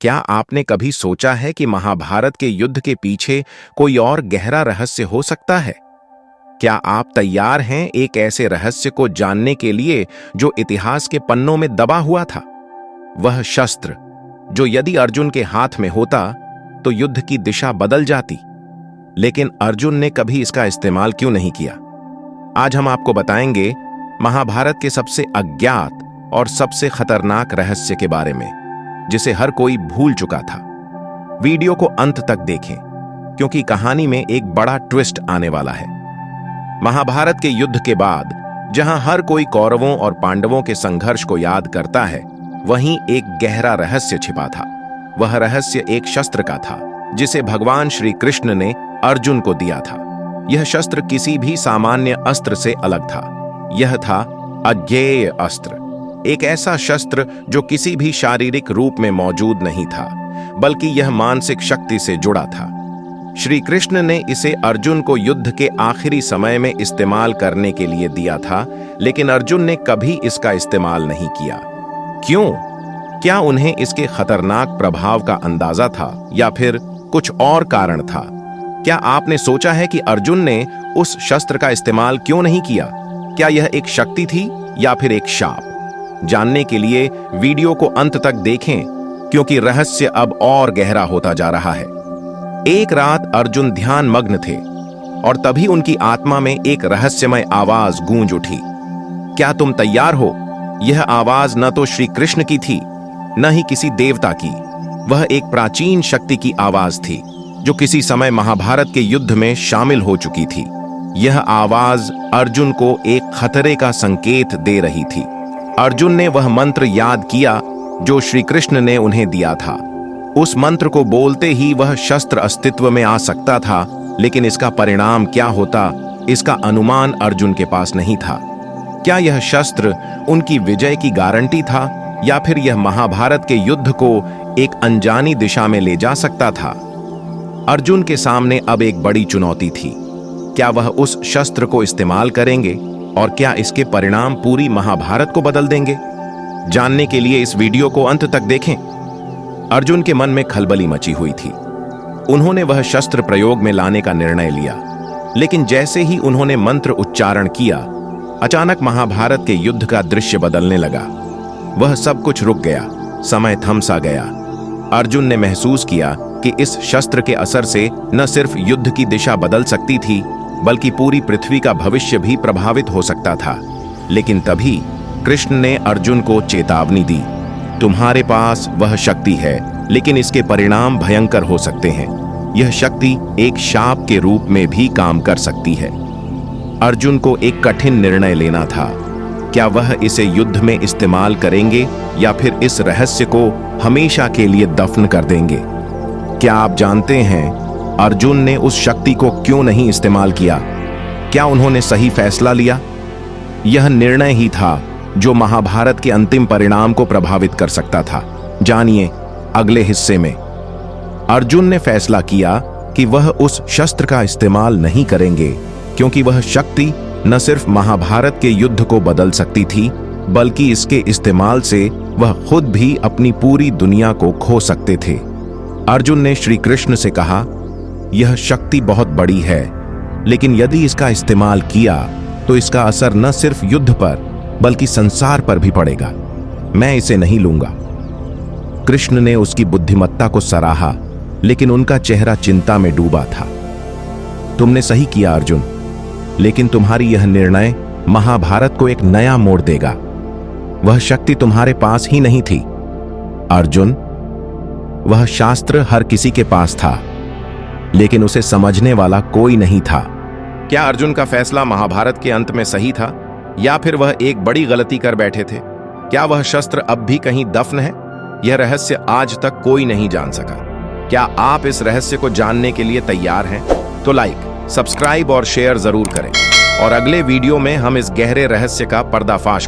क्या आपने कभी सोचा है कि महाभारत के युद्ध के पीछे कोई और गहरा रहस्य हो सकता है? क्या आप तैयार हैं एक ऐसे रहस्य को जानने के लिए जो इतिहास के पन्नों में दबा हुआ था? वह शस्त्र जो यदि अर्जुन के हाथ में होता तो युद्ध की दिशा बदल जाती, लेकिन अर्जुन ने कभी इसका इस्तेमाल क्यों नहीं किया? आज हम आपको बताएंगे महाभारत के सबसे अज्ञात और सबसे खतरनाक रहस्य के बारे में, जिसे हर कोई भूल चुका था। वीडियो को अंत तक देखें, क्योंकि कहानी में एक बड़ा ट्विस्ट आने वाला है। महाभारत के युद्ध के बाद जहां हर कोई कौरवों और पांडवों के संघर्ष को याद करता है, वहीं एक गहरा रहस्य छिपा था। वह रहस्य एक शस्त्र का था जिसे भगवान श्री कृष्ण ने अर्जुन को दिया था। यह शस्त्र किसी भी सामान्य अस्त्र से अलग था। यह था अज्ञेय अस्त्र, एक ऐसा शस्त्र जो किसी भी शारीरिक रूप में मौजूद नहीं था, बल्कि यह मानसिक शक्ति से जुड़ा था। श्री कृष्ण ने इसे अर्जुन को युद्ध के आखिरी समय में इस्तेमाल करने के लिए दिया था, लेकिन अर्जुन ने कभी इसका इस्तेमाल नहीं किया। क्यों? क्या उन्हें इसके खतरनाक प्रभाव का अंदाजा था या फिर कुछ और कारण था? क्या आपने सोचा है कि अर्जुन ने उस शस्त्र का इस्तेमाल क्यों नहीं किया? क्या यह एक शक्ति थी या फिर एक शाप? जानने के लिए वीडियो को अंत तक देखें, क्योंकि रहस्य अब और गहरा होता जा रहा है। एक रात अर्जुन ध्यान मग्न थे और तभी उनकी आत्मा में एक रहस्यमय आवाज गूंज उठी। क्या तुम तैयार हो? यह आवाज न तो श्री कृष्ण की थी, न ही किसी देवता की। वह एक प्राचीन शक्ति की आवाज थी जो किसी समय महाभारत के युद्ध में शामिल हो चुकी थी। यह आवाज अर्जुन को एक खतरे का संकेत दे रही थी। अर्जुन ने वह मंत्र याद किया जो श्री कृष्ण ने उन्हें दिया था। उस मंत्र को बोलते ही वह शस्त्र अस्तित्व में आ सकता था, लेकिन इसका परिणाम क्या होता, इसका अनुमान अर्जुन के पास नहीं था। क्या यह शस्त्र उनकी विजय की गारंटी था, या फिर यह महाभारत के युद्ध को एक अनजानी दिशा में ले जा सकता था? अर्जुन के सामने अब एक बड़ी चुनौती थी। क्या वह उस शस्त्र को इस्तेमाल करेंगे, और क्या इसके परिणाम पूरी महाभारत को बदल देंगे? जानने के लिए इस वीडियो को अंत तक देखें। अर्जुन के मन में खलबली मची हुई थी। उन्होंने वह शस्त्र प्रयोग में लाने का निर्णय लिया, लेकिन जैसे ही उन्होंने मंत्र उच्चारण किया, अचानक महाभारत के युद्ध का दृश्य बदलने लगा। वह सब कुछ रुक गया, समय थम सा गया। अर्जुन ने महसूस किया कि इस शस्त्र के असर से न सिर्फ युद्ध की दिशा बदल सकती थी, बल्कि पूरी पृथ्वी का भविष्य भी प्रभावित हो सकता था। लेकिन तभी कृष्ण ने अर्जुन को चेतावनी दी, तुम्हारे पास वह शक्ति है, लेकिन इसके परिणाम भयंकर हो सकते हैं। यह शक्ति एक शाप के रूप में भी काम कर सकती है। अर्जुन को एक कठिन निर्णय लेना था। क्या वह इसे युद्ध में इस्तेमाल करेंगे, या फिर इस रहस्य को हमेशा के लिए दफन कर देंगे? क्या आप जानते हैं अर्जुन ने उस शक्ति को क्यों नहीं इस्तेमाल किया? क्या उन्होंने सही फैसला लिया? यह निर्णय ही था जो महाभारत के अंतिम परिणाम को प्रभावित कर सकता था। जानिए अगले हिस्से में। अर्जुन ने फैसला किया कि वह उस शस्त्र का इस्तेमाल नहीं करेंगे, क्योंकि वह शक्ति न सिर्फ महाभारत के युद्ध को बदल सकती थी, बल्कि इसके इस्तेमाल से वह खुद भी अपनी पूरी दुनिया को खो सकते थे। अर्जुन ने श्री कृष्ण से कहा, यह शक्ति बहुत बड़ी है, लेकिन यदि इसका इस्तेमाल किया तो इसका असर न सिर्फ युद्ध पर बल्कि संसार पर भी पड़ेगा। मैं इसे नहीं लूंगा। कृष्ण ने उसकी बुद्धिमत्ता को सराहा, लेकिन उनका चेहरा चिंता में डूबा था। तुमने सही किया अर्जुन, लेकिन तुम्हारी यह निर्णय महाभारत को एक नया मोड़ देगा। वह शक्ति तुम्हारे पास ही नहीं थी अर्जुन, वह शास्त्र हर किसी के पास था, लेकिन उसे समझने वाला कोई नहीं था। क्या अर्जुन का फैसला महाभारत के अंत में सही था, या फिर वह एक बड़ी गलती कर बैठे थे? क्या वह शस्त्र अब भी कहीं दफन है? यह रहस्य आज तक कोई नहीं जान सका। क्या आप इस रहस्य को जानने के लिए तैयार हैं? तो लाइक, सब्सक्राइब और शेयर जरूर करें, और अगले वीडियो में हम इस गहरे रहस्य का पर्दाफाश